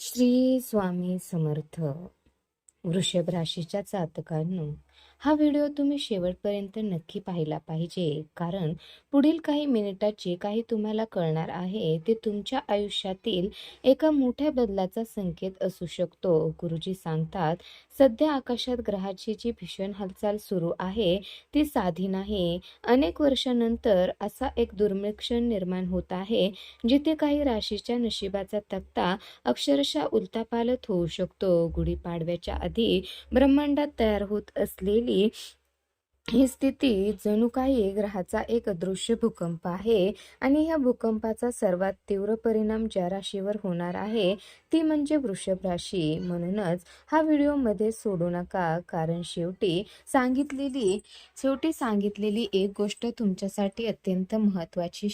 श्री स्वामी समर्थ. वृषभ राशीच्या जातकांनो, हा व्हिडिओ तुम्ही शेवटपर्यंत नक्की पाहिला पाहिजे, कारण पुढील काही मिनिटात जे काही तुम्हाला कळणार आहे ते तुमच्या आयुष्यातील एका मोठ्या बदलाचा संकेत असू शकतो. गुरुजी सांगतात, सध्या आकाशात ग्रहाची जी भीषण हालचाल सुरू आहे ती साधी नाही. अनेक वर्षानंतर असा एक दुर्मिळ क्षण निर्माण होत आहे जिथे काही राशीच्या नशिबाचा तक्ता अक्षरशः उलथापालथ होऊ शकतो. गुढीपाडव्याच्या आधी ब्रह्मांडात तयार होत असलेली ही स्थिती जणू काही ग्रहाचा एक अदृश्य भूकंप आहे, आणि ह्या भूकंपाचा सर्वात तीव्र परिणाम ज्या राशीवर होणार आहे ती म्हणजे वृषभ राशी. म्हणूनच हा व्हिडिओ मध्ये सोडू नका, कारण शेवटी सांगितलेली एक गोष्ट तुमच्यासाठी अत्यंत महत्त्वाची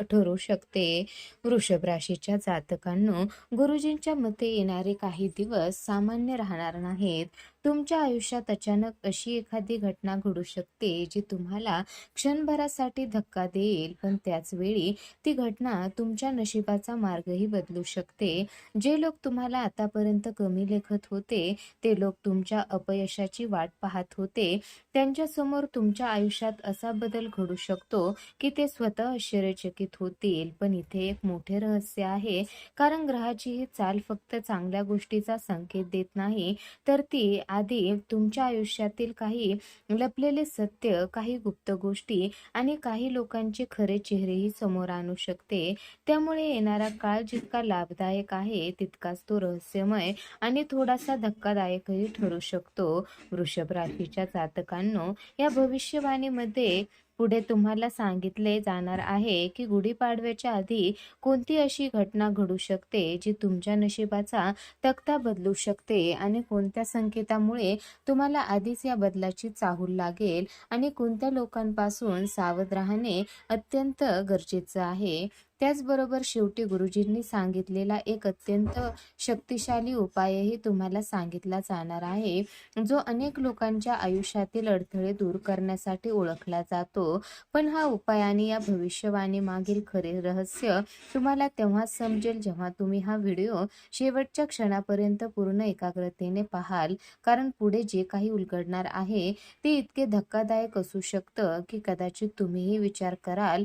ठरू शकते. वृषभ राशीच्या जातकांनो, गुरुजींच्या मते येणारे काही दिवस सामान्य राहणार नाहीत. तुमच्या आयुष्यात अचानक अशी एखादी घटना घडू शकते जी तुम्हाला क्षणभरासाठी धक्का देईल, पण त्याच वेळी ती घटना तुमच्या नशिबाचा मार्गही बदलू शकते. जे लोक तुम्हाला आतापर्यंत कमी लेखत होते, ते लोक तुमच्या अपयशाची वाट पाहत होते, त्यांच्यासमोर तुमच्या आयुष्यात असा बदल घडू शकतो की ते स्वतः आश्चर्यचकित होतील. पण इथे एक मोठे रहस्य आहे, कारण ग्रहाची ही चाल फक्त चांगल्या गोष्टीचा संकेत देत नाही, तर ती आधी तुमच्या आयुष्यातील काही लपलेले सत्य, काही गुप्त गोष्टी आणि काही लोकांचे खरे चेहरेही समोर आणू शकते. त्यामुळे येणारा काळ जितका लाभदायक आहे तितकाच तो रहस्यमय आणि थोडासा धक्कादायकही ठरू शकतो. वृषभ राशीच्या जातकांनो, या भविष्यवाणीमध्ये पुढे तुम्हाला सांगितले जाणार आहे की गुढीपाडव्याच्या आधी कोणती अशी घटना घडू शकते जी तुमच्या नशिबाचा तक्ता बदलू शकते, आणि कोणत्या संकेतामुळे तुम्हाला आधीच या बदलाची चाहूल लागेल, आणि कोणत्या लोकांपासून सावध राहणे अत्यंत गरजेचं आहे. त्याचबरोबर शेवटी गुरुजींनी सांगितलेला एक अत्यंत शक्तिशाली उपायही तुम्हाला सांगितला जाणार आहे, जो अनेक लोकांच्या आयुष्यातील अडथळे दूर करण्यासाठी ओळखला जातो. पण हा उपाय आणि या भविष्यवाणी मागील खरे रहस्य तुम्हाला तेव्हाच समजेल जेव्हा तुम्ही हा व्हिडिओ शेवटच्या क्षणापर्यंत पूर्ण एकाग्रतेने पाहाल, कारण पुढे जे काही उलगडणार आहे ते इतके धक्कादायक असू शकतं की कदाचित तुम्हीही विचार कराल,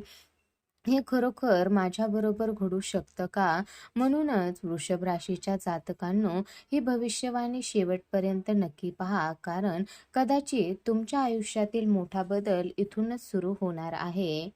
हे खरोखर माझ्याबरोबर घडू शकतं का? म्हणूनच वृषभ राशीच्या जातकांनो, ही भविष्यवाणी शेवटपर्यंत नक्की पहा, कारण कदाचित तुमच्या आयुष्यातील मोठा बदल इथूनच सुरू होणार आहे.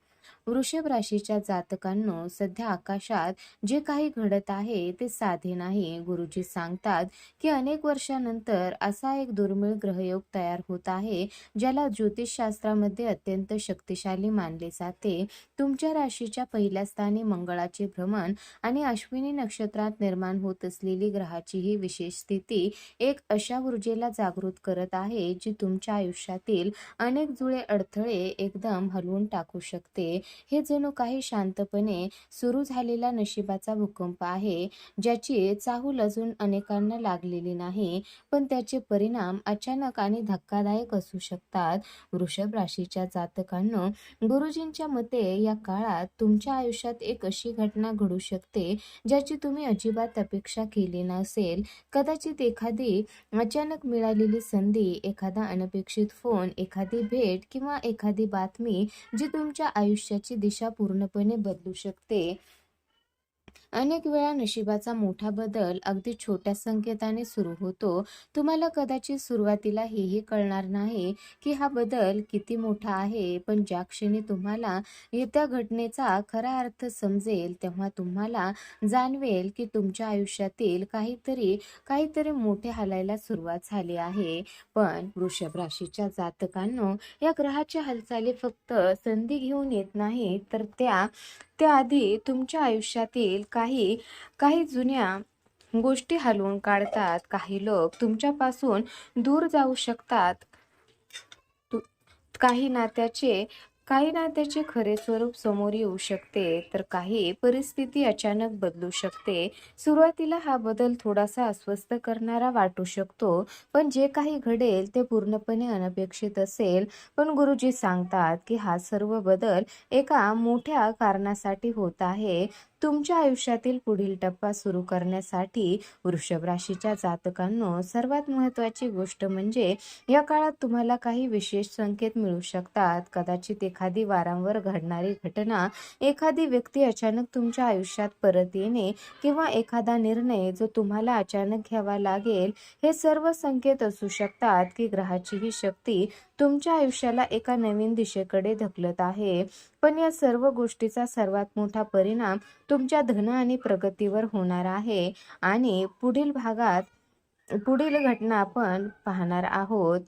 वृषभ राशीच्या जातकांनो, सध्या आकाशात जे काही घडत आहे ते साधे नाही. गुरुजी सांगतात की अनेक वर्षानंतर असा एक दुर्मिळ ग्रहयोग तयार होत आहे ज्याला ज्योतिषशास्त्रामध्ये अत्यंत शक्तिशाली मानले जाते. तुमच्या राशीच्या पहिल्या स्थानी मंगळाचे भ्रमण आणि अश्विनी नक्षत्रात निर्माण होत असलेली ग्रहाची ही विशेष स्थिती एक अशा ऊर्जेला जागृत करत आहे जी तुमच्या आयुष्यातील अनेक जुळे अडथळे एकदम हलवून टाकू शकते. हे जणू काही शांतपणे सुरू झालेला नशिबाचा भूकंप आहे, ज्याची चाहूल अजून अनेकांना लागलेली नाही, पण त्याचे परिणाम अचानक आणि धक्कादायक असू शकतात. वृषभ राशीच्या जातकांनो, गुरुजींच्या मते या काळात तुमच्या आयुष्यात एक अशी घटना घडू शकते ज्याची तुम्ही अजिबात अपेक्षा केली नसेल. कदाचित एखादी अचानक मिळालेली संधी, एखादा अनपेक्षित फोन, एखादी भेट किंवा एखादी बातमी जी तुमच्या आयुष्याची दिशा पूर्णपणे बदलू शकते. अनेक वेळा नशिबाचा मोठा बदल अगदी छोट्या संकेताने सुरू होतो. तुम्हाला कदाचित सुरुवातीला हेही कळणार नाही की हा बदल किती मोठा आहे, पण ज्या क्षणी तुम्हाला त्या घटनेचा खरा अर्थ समजेल तेव्हा तुम्हाला जाणवेल की तुमच्या आयुष्यातील काहीतरी काहीतरी मोठे हलायला सुरुवात झाली आहे. पण वृषभ राशीच्या जातकांनो, या ग्रहाच्या हालचाली फक्त संधी घेऊन येत नाही, तर त्याआधी तुमच्या आयुष्यातील काही काही जुन्या गोष्टी हलवून काढतात. काही लोक तुमच्यापासून दूर जाऊ शकतात. तु- काही नात्याचे खरे स्वरूप समोर येऊ शकते, तर काही परिस्थिती अचानक बदलू शकते. सुरुवातीला हा बदल थोडासा अस्वस्थ करणारा वाटू शकतो, पण जे काही घडेल ते पूर्णपणे अनपेक्षित असेल. पण गुरुजी सांगतात की हा सर्व बदल एका मोठ्या कारणासाठी होत आहे. तुमच्या आयुष्यातील पुढील टप्पा सुरू करण्यासाठी वृषभ राशीच्या जातकांनो सर्वात महत्त्वाची गोष्ट म्हणजे या काळात तुम्हाला काही विशेष संकेत मिळू शकतात. कदाचित एखादी वारंवार घडणारी घटना, एखादी व्यक्ती अचानक तुमच्या आयुष्यात परत येणे किंवा एखादा निर्णय जो तुम्हाला अचानक घ्यावा लागेल, हे सर्व संकेत असू शकतात की ग्रहाची ही शक्ती तुमच्या आयुष्याला एका नवीन दिशेकडे ढकलत आहे. पण या सर्व गोष्टीचा सर्वात मोठा परिणाम तुमच्या धन आणि प्रगतीवर होणार आहे आणि पुढील भागात पुढील घटना आपण पाहणार आहोत.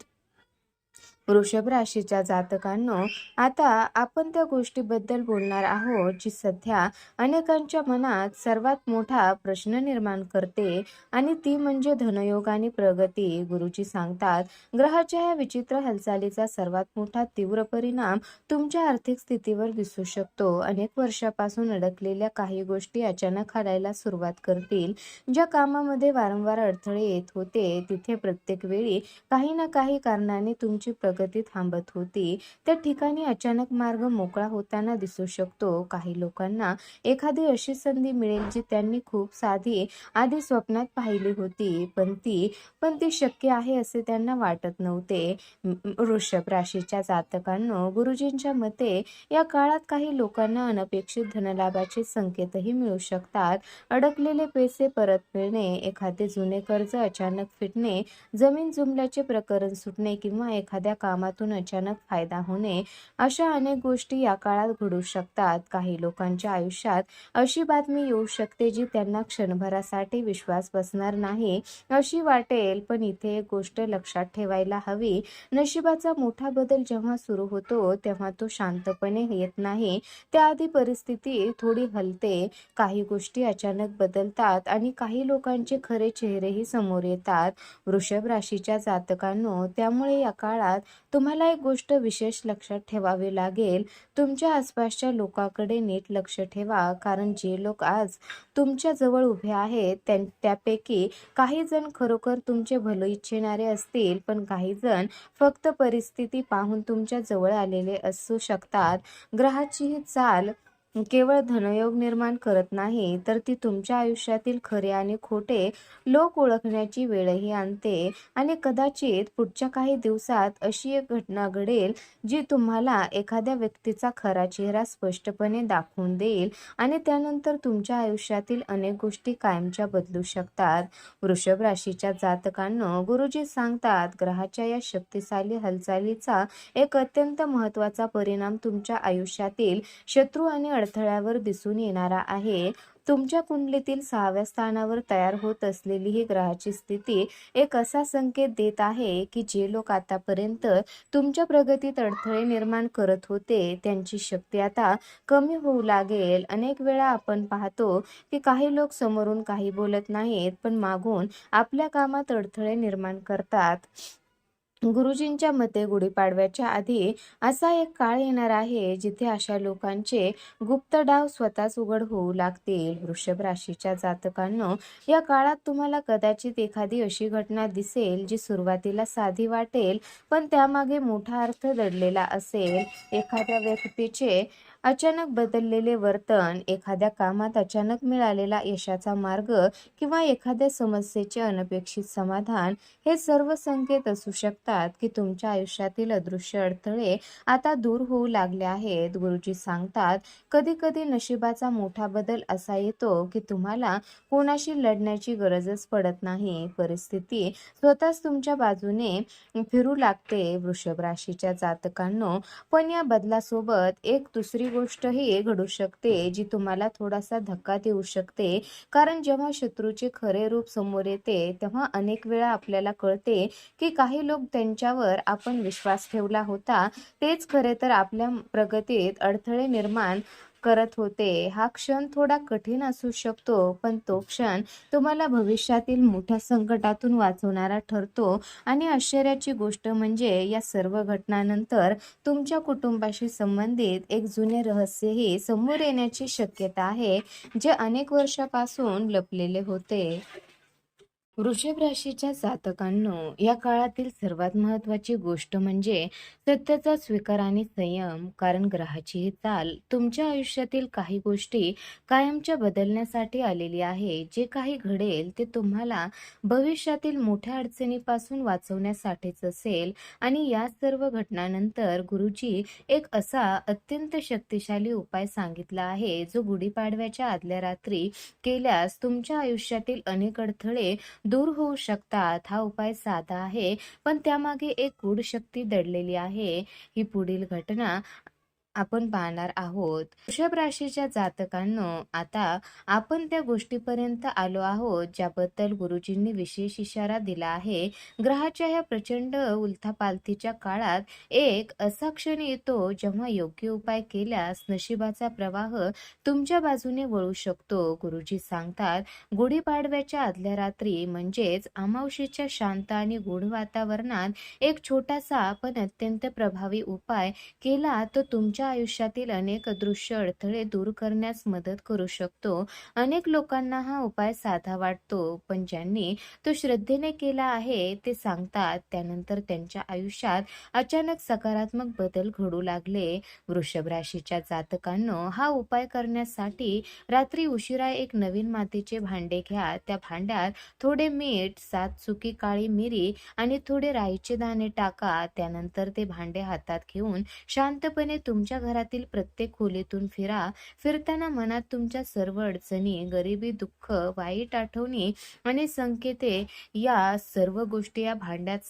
वृषभ राशीच्या जातकांनो, आता आपण त्या गोष्टीबद्दल बोलणार आहोत जी सध्या अनेकांच्या मनात सर्वात मोठा प्रश्न निर्माण करते आणि ती म्हणजे धनयोग आणि प्रगती. गुरुजी सांगतात, ग्रहाच्या या विचित्र हालचालीचा सर्वात मोठा तीव्र परिणाम तुमच्या आर्थिक स्थितीवर दिसू शकतो. अनेक वर्षापासून अडकलेल्या काही गोष्टी अचानक हलायला सुरुवात करतील. ज्या कामामध्ये वारंवार अडथळे येत होते तिथे प्रत्येक वेळी काही ना काही कारणाने तुमची प्रगती थांबत होती, त्या ठिकाणी अचानक मार्ग मोकळा होताना दिसू शकतो. काही लोकांना एखादी अशी संधी मिळेल जी त्यांनी खूप आधी स्वप्नात पाहिली होती, पण ती शक्य आहे असे त्यांना वाटत नव्हते. वृषभ राशीच्या जातकांनो, गुरुजींच्या मते या काळात काही लोकांना अनपेक्षित धनलाभाचे संकेतही मिळू शकतात. अडकलेले पैसे परत मिळणे, एखादे जुने कर्ज अचानक फिटणे, जमीन जुमल्याचे प्रकरण सुटणे किंवा एखाद्या कामातून अचानक फायदा होणे, अशा अनेक गोष्टी या काळात घडू शकतात. काही लोकांच्या आयुष्यात अशी बातमी येऊ शकते जी त्यांना क्षणभरासाठी विश्वास बसणार नाही अशी वाटेल. पण इथे एक गोष्ट लक्षात ठेवायला हवी, नशिबाचा मोठा बदल जेव्हा सुरू होतो तेव्हा तो शांतपणे येत नाही. त्याआधी परिस्थिती थोडी हलते, काही गोष्टी अचानक बदलतात आणि काही लोकांचे खरे चेहरेही समोर येतात. वृषभ राशीच्या जातकांनो, त्यामुळे या काळात तुम्हाला एक गोष्ट विशेष लक्षात ठेवावी लागेल. तुमच्या आसपासच्या लोकांकडे नीट लक्ष ठेवा, कारण जे लोक आज तुमच्या जवळ उभे आहेत त्यापैकी काही जण खरोखर तुमचे भले इच्छिणारे असतील, पण काही जण फक्त परिस्थिती पाहून तुमच्या जवळ आलेले असू शकतात. ग्रहाची ही चाल केवळ धनयोग निर्माण करत नाही, तर ती तुमच्या आयुष्यातील खरे आणि खोटे लोक ओळखण्याची वेळही आणते आणि कदाचित पुढच्या काही दिवसात अशी एक घटना घडेल जी तुम्हाला एखाद्या व्यक्तीचा खरा चेहरा स्पष्टपणे दाखवून देईल आणि त्यानंतर तुमच्या आयुष्यातील अनेक गोष्टी कायमच्या बदलू शकतात. वृषभ राशीच्या जातकांनो, गुरुजी सांगतात, ग्रहाच्या या शक्तिशाली हालचालीचा एक अत्यंत महत्त्वाचा परिणाम तुमच्या आयुष्यातील शत्रू आणि अडथळ्यावर दिसून येणारा आहे. तुमच्या कुंडलीतील 6व्या स्थानावर तयार होत असलेली ही ग्रहाची स्थिती एक असा संकेत देत आहे की जे लोक आतापर्यंत तुमच्या प्रगतीत अडथळे निर्माण करत होते त्यांची शक्ती आता कमी होऊ लागेल. अनेक वेळा आपण पाहतो की काही लोक समोरून काही बोलत नाहीत, पण मागून आपल्या कामात अडथळे निर्माण करतात. गुरुजींच्या मते गुढीपाडव्याच्या आधी असा एक काळ येणार आहे जिथे अशा लोकांचे गुप्त डाव स्वतःच उघड होऊ लागतील. वृषभ राशीच्या जातकांनो, या काळात तुम्हाला कदाचित एखादी अशी घटना दिसेल जी सुरुवातीला साधी वाटेल, पण त्यामागे मोठा अर्थ दडलेला असेल. एखाद्या व्यक्तीचे अचानक बदललेले वर्तन, एखाद्या कामात अचानक मिळालेला यशाचा मार्ग किंवा एखाद्या समस्येचे अनपेक्षित समाधान, हे सर्व संकेत असू शकतात की तुमच्या आयुष्यातील अदृश्य अडथळे आता दूर होऊ लागले आहेत. गुरुजी सांगतात, कधी कधी नशिबाचा मोठा बदल असा येतो की तुम्हाला कोणाशी लढण्याची गरजच पडत नाही, परिस्थिती स्वतःच तुमच्या बाजूने फिरू लागते. वृषभ राशीच्या जातकांनो, पण या बदलासोबत एक दुसरी गोष्टही घडू शकते जी तुम्हाला थोडासा धक्का देऊ शकते, कारण जेव्हा शत्रूचे खरे रूप समोर येते तेव्हा अनेक वेळा आपल्याला कळते की काही लोक त्यांच्यावर आपण विश्वास ठेवला होता तेच खरे तर आपल्या प्रगतीत अडथळे निर्माण करत होते. हा क्षण थोडा कठीण असू शकतो, पण तो क्षण तुम्हाला भविष्यातील मोठ्या संकटातून वाचवणारा ठरतो. आणि आश्चर्याची गोष्ट म्हणजे या सर्व घटनांनंतर तुमच्या कुटुंबाशी संबंधित एक जुने रहस्यही समोर येण्याची शक्यता आहे, जे अनेक वर्षापासून लपलेले होते. वृषभ राशीच्या जातकांनो, या काळातील सर्वात महत्त्वाची गोष्ट म्हणजे सत्याचा स्वीकार आणि संयम. कारण ग्रहाची ही चाल तुमच्या आयुष्यातील काही गोष्टी कायमच्या बदलण्यासाठी आलेली आहे. जे काही घडेल ते तुम्हाला भविष्यातील मोठ्या अडचणीपासून वाचवण्यासाठीच असेल. आणि या सर्व घटनांनंतर गुरुजी एक असा अत्यंत शक्तिशाली उपाय सांगितला आहे, जो गुढीपाडव्याच्या आदल्या रात्री केल्यास तुमच्या आयुष्यातील अनेक अडथळे दूर होऊ शकतात. हा उपाय साधा आहे, पण त्यामागे एक गूढ शक्ती दडलेली आहे. ही पुढील घटना आपण पाहणार आहोत. वृषभ राशीच्या जातकांनो, आता आपण त्या गोष्टीपर्यंत आलो आहोत ज्याबद्दल गुरुजींनी विशेष इशारा दिला आहे. ग्रहाच्या ह्या प्रचंड उलथापालथीच्या काळात एक असा क्षण येतो जेव्हा योग्य उपाय केल्यास नशिबाचा प्रवाह तुमच्या बाजूने वळू शकतो. गुरुजी सांगतात, गुढीपाडव्याच्या आदल्या रात्री म्हणजेच अमावस्येच्या शांत आणि गूढ वातावरणात एक छोटासा पण अत्यंत प्रभावी उपाय केला तर तुमच्या आयुष्यातील अनेक अदृश्य अडथळे दूर करण्यास मदत करू शकतो. अनेक लोकांना हा उपाय साधा वाटतो, पण ज्यांनी तो श्रद्धेने केला आहे ते सांगतात त्यानंतर त्यांच्या आयुष्यात अचानक सकारात्मक बदल घडू लागले. वृषभ राशीच्या जातकांनो, हा उपाय करण्यासाठी रात्री उशिरा एक नवीन मातीचे भांडे घ्या. त्या भांड्यात थोडे मीठ, 7 सुकी काळी मिरी आणि थोडे राईचे दाणे टाका. त्यानंतर ते भांडे हातात घेऊन शांतपणे तुमच्या घरातील प्रत्येक खोलीतून फिरा. फिरताना मनात तुमच्या सर्व अडचणी, गरिबी, दुःख, वाईट आठवणी आणि संकेते या सर्व गोष्टी या भांड्यात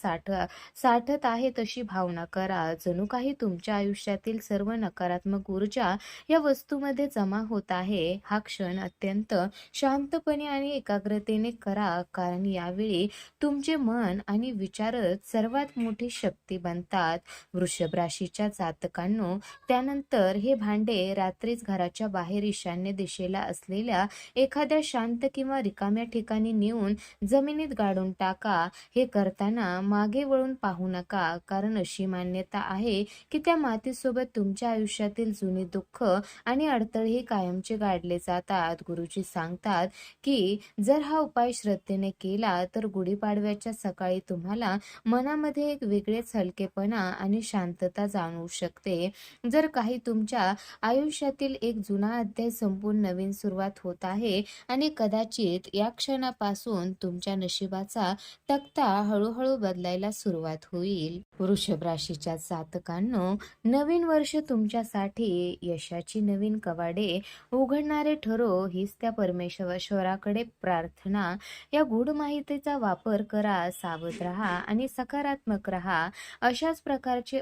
साठत आहेत अशी भावना करा. जणू काही तुमच्या आयुष्यातील सर्व नकारात्मक ऊर्जा या वस्तूमध्ये जमा होत आहे. हा क्षण अत्यंत शांतपणे आणि एकाग्रतेने करा, कारण यावेळी तुमचे मन आणि विचारच सर्वात मोठी शक्ती बनतात. वृषभ राशीच्या जातकांनो, त्यानंतर हे भांडे रात्रीच घराच्या बाहेर ईशान्य दिशेला असलेल्या एखाद्या शांत किंवा रिकाम्या ठिकाणी नेऊन जमिनीत गाडून टाका. हे करताना मागे वळून पाहू नका, कारण अशी मान्यता आहे की त्या मातीसोबत तुमच्या आयुष्यातील जुनी दुःख आणि अडथळेही कायमचे गाडले जातात. गुरुजी सांगतात की जर हा उपाय श्रद्धेने केला तर गुढीपाडव्याच्या सकाळी तुम्हाला मनामध्ये एक वेगळेच हलकेपणा आणि शांतता जाणवू शकते. जर काही तुमच्या आयुष्यातील एक जुना अध्याय संपून नवीन सुरुवात होत आहे आणि कदाचित या क्षणापासून तुमच्या नशिबाचा तक्ता हळूहळू बदलायला सुरुवात होईल. वृषभ राशीच्या जातकांनो, नवीन वर्ष तुमच्यासाठी यशाची नवीन कवाडे उघडणारे ठरो हीच त्या परमेश्वराकडे प्रार्थना. या गूढ माहितीचा वापर करा, सावध राहा आणि सकारात्मक राहा. अशाच प्रकारचे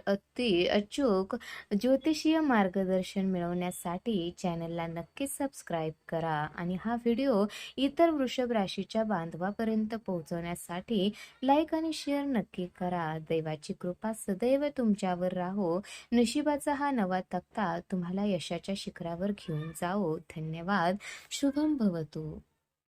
अचूक ज्योतिषीय मार्गदर्शन मिळवण्यासाठी चॅनलला नक्कीच सबस्क्राईब करा आणि हा व्हिडिओ इतर वृषभ राशीच्या बांधवापर्यंत पोहोचवण्यासाठी लाईक आणि शेअर नक्की करा. दैवाची कृपा सदैव तुमच्यावर राहो. नशिबाचा हा नवा तक्ता तुम्हाला यशाच्या शिखरावर घेऊन जाओ. धन्यवाद. शुभम भवतु.